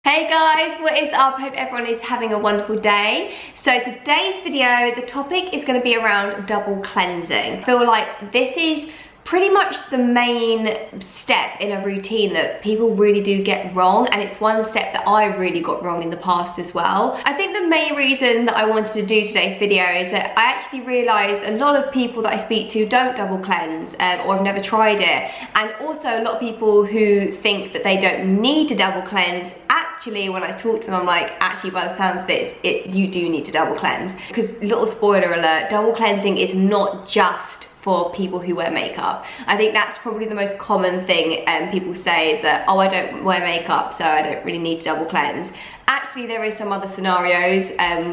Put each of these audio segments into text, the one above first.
Hey guys, what is up? Hope everyone is having a wonderful day. So today's video, the topic is going to be around double cleansing. I feel like this is pretty much the main step in a routine that people really do get wrong, and it's one step that I really got wrong in the past as well. I think the main reason that I wanted to do today's video is that I actually realised a lot of people that I speak to don't double cleanse or have never tried it, and also a lot of people who think that they don't need to double cleanse. Actually, when I talk to them, I'm like, actually by the sounds of it, you do need to double cleanse. Because, little spoiler alert, double cleansing is not just for people who wear makeup. I think that's probably the most common thing people say is that, oh, I don't wear makeup, so I don't really need to double cleanse. Actually, there is some other scenarios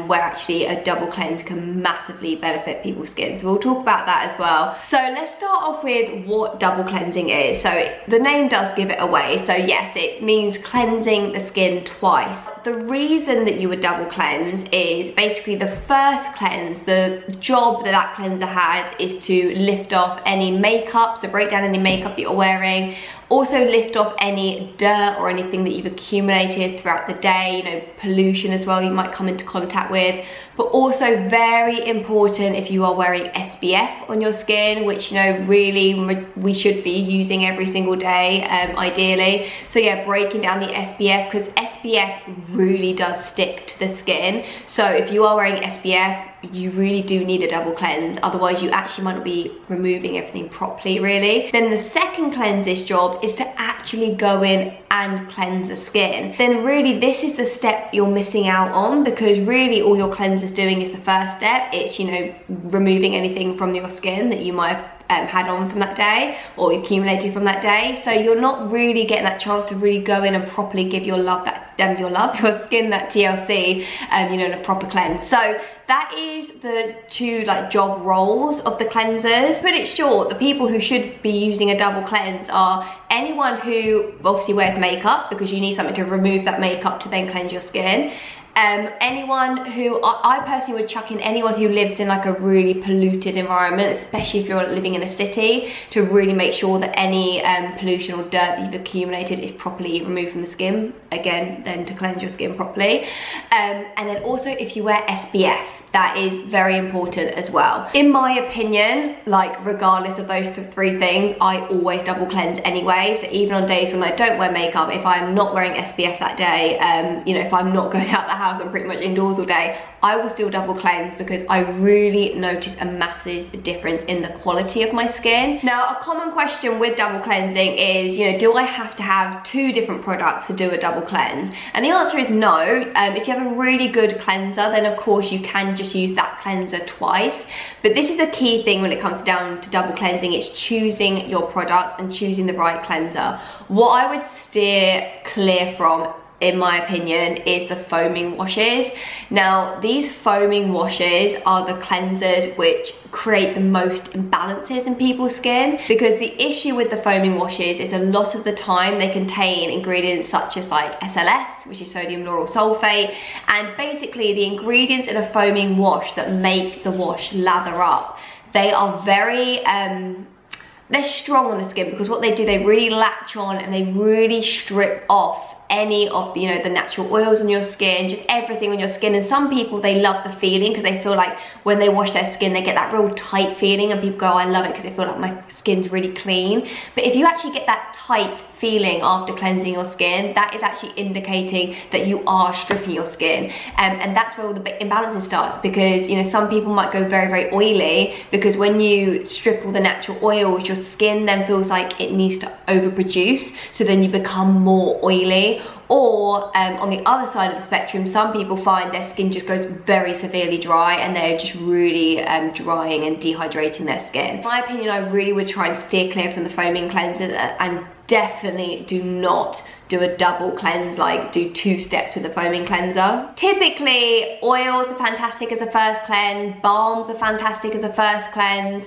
where actually a double cleanse can massively benefit people's skin. So we'll talk about that as well. So let's start off with what double cleansing is. So the name does give it away. So yes, it means cleansing the skin twice. The reason that you would double cleanse is basically the first cleanse, the job that that cleanser has is to lift off any makeup, so break down any makeup that you're wearing. Also lift off any dirt or anything that you've accumulated throughout the day, you know, pollution as well you might come into contact with. But also very important if you are wearing SPF on your skin, which, you know, really we should be using every single day, ideally. So yeah, breaking down the SPF, because SPF really does stick to the skin. So if you are wearing SPF, you really do need a double cleanse, otherwise you actually might not be removing everything properly, really. Then the second cleanser's job is to actually go in and cleanse the skin. Then really this is the step you're missing out on, because really all your cleanser's doing is the first step. It's, you know, removing anything from your skin that you might have had on from that day or accumulated from that day. So you're not really getting that chance to really go in and properly give your your skin that TLC, you know, in a proper cleanse. So that is the two job roles of the cleansers. To put it short, the people who should be using a double cleanse are anyone who obviously wears makeup, because you need something to remove that makeup to then cleanse your skin. Anyone who, I personally would chuck in anyone who lives in like a really polluted environment, especially if you're living in a city, to really make sure that any pollution or dirt that you've accumulated is properly removed from the skin, again, then to cleanse your skin properly. And then also if you wear SPF, that is very important as well. In my opinion, like regardless of those three things, I always double cleanse anyway. So even on days when I don't wear makeup, if I'm not wearing SPF that day, you know, if I'm not going out the house, I'm pretty much indoors all day, I will still double cleanse, because I really notice a massive difference in the quality of my skin. Now, a common question with double cleansing is, you know, do I have to have two different products to do a double cleanse? And the answer is no. If you have a really good cleanser, then of course you can just use that cleanser twice. But this is a key thing when it comes down to double cleansing. It's choosing your product and choosing the right cleanser. What I would steer clear from, in my opinion, is the foaming washes. Now, these foaming washes are the cleansers which create the most imbalances in people's skin, because the issue with the foaming washes is a lot of the time they contain ingredients such as like SLS, which is sodium lauryl sulfate, and basically the ingredients in a foaming wash that make the wash lather up, they are very they're strong on the skin, because what they do, they really latch on and they really strip off any of the, you know, the natural oils on your skin, just everything on your skin. And some people, they love the feeling, because they feel like when they wash their skin they get that real tight feeling, and people go, oh, I love it because I feel like my skin's really clean. But if you actually get that tight feeling after cleansing your skin, that is actually indicating that you are stripping your skin, and that's where all the imbalances starts, because, you know, some people might go very, very oily, because when you strip all the natural oils, your skin then feels like it needs to overproduce, so then you become more oily. Or on the other side of the spectrum, some people find their skin just goes very severely dry, and they're just really drying and dehydrating their skin. In my opinion, I really would try and steer clear from the foaming cleansers, and definitely do not do a double cleanse, like do two steps with a foaming cleanser. Typically, oils are fantastic as a first cleanse, balms are fantastic as a first cleanse,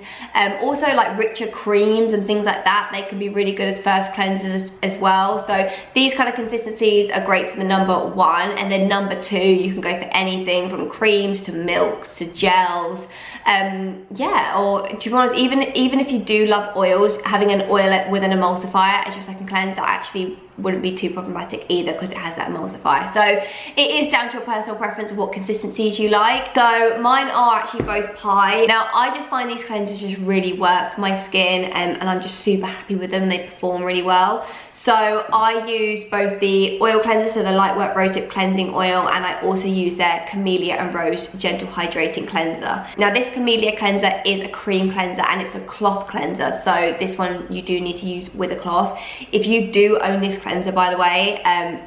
also like richer creams and things like that, they can be really good as first cleansers as well. So these kind of consistencies are great for the number one, and then number two, you can go for anything from creams to milks to gels, Yeah, or to be honest, even if you do love oils, having an oil with an emulsifier as your second cleanse, that actually wouldn't be too problematic either, because it has that emulsifier. So it is down to your personal preference of what consistencies you like. So mine are actually both pie. Now I just find these cleansers just really work for my skin, and I'm just super happy with them. They perform really well. So I use both the oil cleanser, so the Light Work Rosehip Cleansing Oil, and I also use their Camellia and Rose Gentle Hydrating Cleanser. Now this Camellia cleanser is a cream cleanser and it's a cloth cleanser, so this one you do need to use with a cloth. If you do own this cleanser, by the way,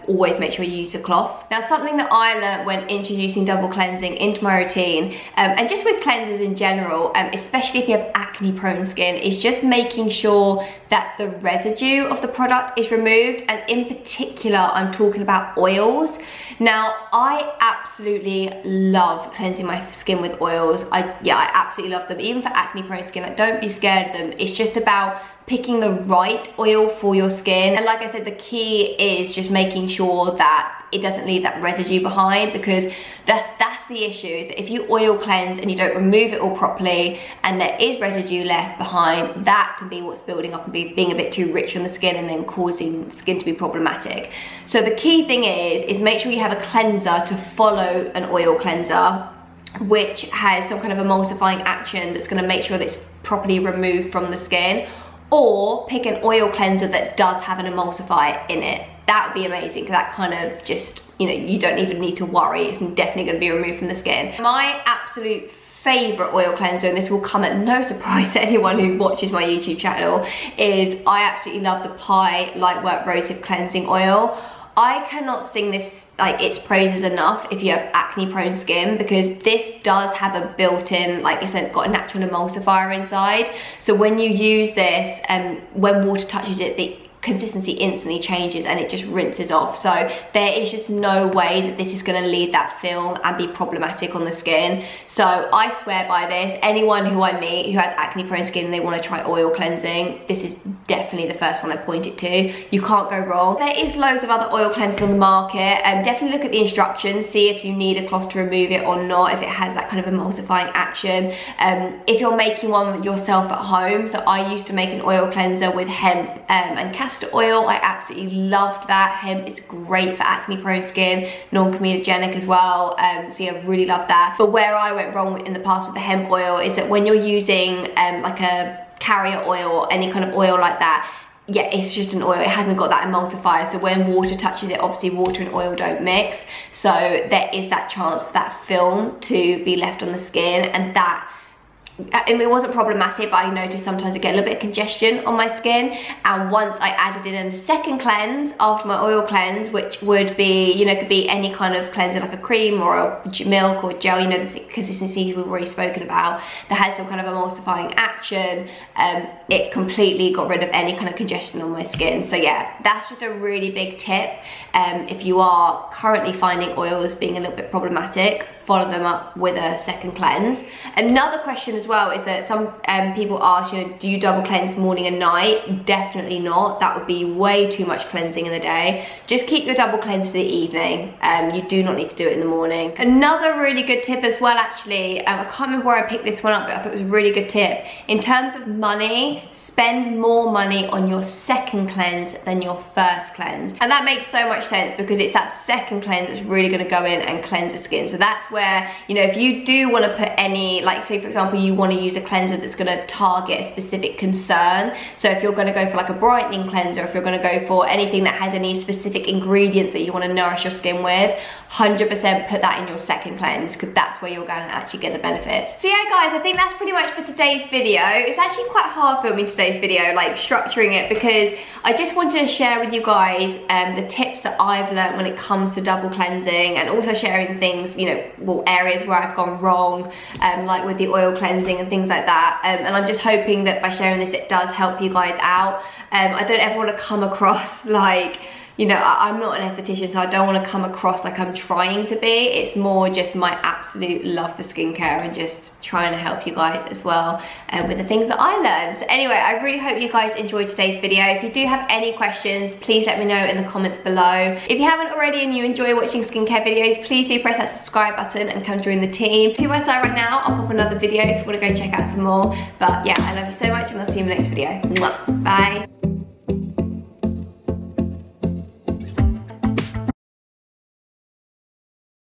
always make sure you use a cloth. Now something that I learned when introducing double cleansing into my routine, and just with cleansers in general, especially if you have acne prone skin, is just making sure that the residue of the product is removed, and in particular I'm talking about oils. Now I absolutely love cleansing my skin with oils. I absolutely love them, even for acne prone skin. Like, don't be scared of them. It's just about picking the right oil for your skin, and like I said, the key is just making sure that it doesn't leave that residue behind, because that's the issue, is that if you oil cleanse and you don't remove it all properly and there is residue left behind, that can be what's building up and being a bit too rich on the skin and then causing skin to be problematic. So the key thing is make sure you have a cleanser to follow an oil cleanser, which has some kind of emulsifying action that's going to make sure that it's properly removed from the skin, or pick an oil cleanser that does have an emulsifier in it. That would be amazing, because that kind of just, you know, you don't even need to worry. It's definitely going to be removed from the skin. My absolute favorite oil cleanser, and this will come at no surprise to anyone who watches my YouTube channel, is I absolutely love the Pie Light Work Rosehip Cleansing Oil. I cannot sing this, like, its praises enough if you have acne prone skin, because this does have a built-in, like I said, got a natural emulsifier inside. So when you use this, when water touches it, the consistency instantly changes and it just rinses off. So there is just no way that this is going to leave that film and be problematic on the skin. So I swear by this. Anyone who I meet who has acne prone skin and they want to try oil cleansing, this is definitely the first one I point it to. You can't go wrong. There is loads of other oil cleansers on the market, and definitely look at the instructions, see if you need a cloth to remove it or not, if it has that kind of emulsifying action. If you're making one yourself at home, so I used to make an oil cleanser with hemp and castor oil. I absolutely loved that. Hemp is great for acne prone skin, non-comedogenic as well, so yeah, really love that. But where I went wrong in the past with the hemp oil is that when you're using like a carrier oil or any kind of oil like that, yeah, it's just an oil, it hasn't got that emulsifier, so when water touches it, obviously water and oil don't mix, so there is that chance for that film to be left on the skin, and that, I mean, it wasn't problematic, but I noticed sometimes I get a little bit of congestion on my skin. And once I added in a second cleanse after my oil cleanse, which would be, you know, could be any kind of cleanser like a cream or a milk or gel, you know, the consistencies we've already spoken about, that has some kind of emulsifying action, it completely got rid of any kind of congestion on my skin. So yeah, that's just a really big tip. If you are currently finding oils being a little bit problematic, follow them up with a second cleanse. Another question as well is that some people ask, you know, do you double cleanse morning and night? Definitely not. That would be way too much cleansing in the day. Just keep your double cleanse for the evening. You do not need to do it in the morning. Another really good tip as well, actually, I can't remember where I picked this one up, but I thought it was a really good tip. In terms of money, spend more money on your second cleanse than your first cleanse. And that makes so much sense, because it's that second cleanse that's really going to go in and cleanse the skin. So that's where, you know, if you do want to put any, like say for example, you want to use a cleanser that's going to target a specific concern. So if you're going to go for like a brightening cleanser, if you're going to go for anything that has any specific ingredients that you want to nourish your skin with, 100% put that in your second cleanse, because that's where you're going to actually get the benefits. So yeah guys, I think that's pretty much for today's video. It's actually quite hard filming today's video, like structuring it, because I just wanted to share with you guys the tips that I've learned when it comes to double cleansing, and also sharing things, you know, well, areas where I've gone wrong, like with the oil cleansing and things like that. And I'm just hoping that by sharing this, it does help you guys out. I don't ever want to come across like you know, I'm not an esthetician, so I don't want to come across like I'm trying to be. It's more just my absolute love for skincare and just trying to help you guys as well with the things that I learned. So anyway, I really hope you guys enjoyed today's video. If you do have any questions, please let me know in the comments below. If you haven't already and you enjoy watching skincare videos, please do press that subscribe button and come join the team. To my side right now, I'll pop another video if you want to go check out some more. But yeah, I love you so much and I'll see you in the next video. Mwah. Bye.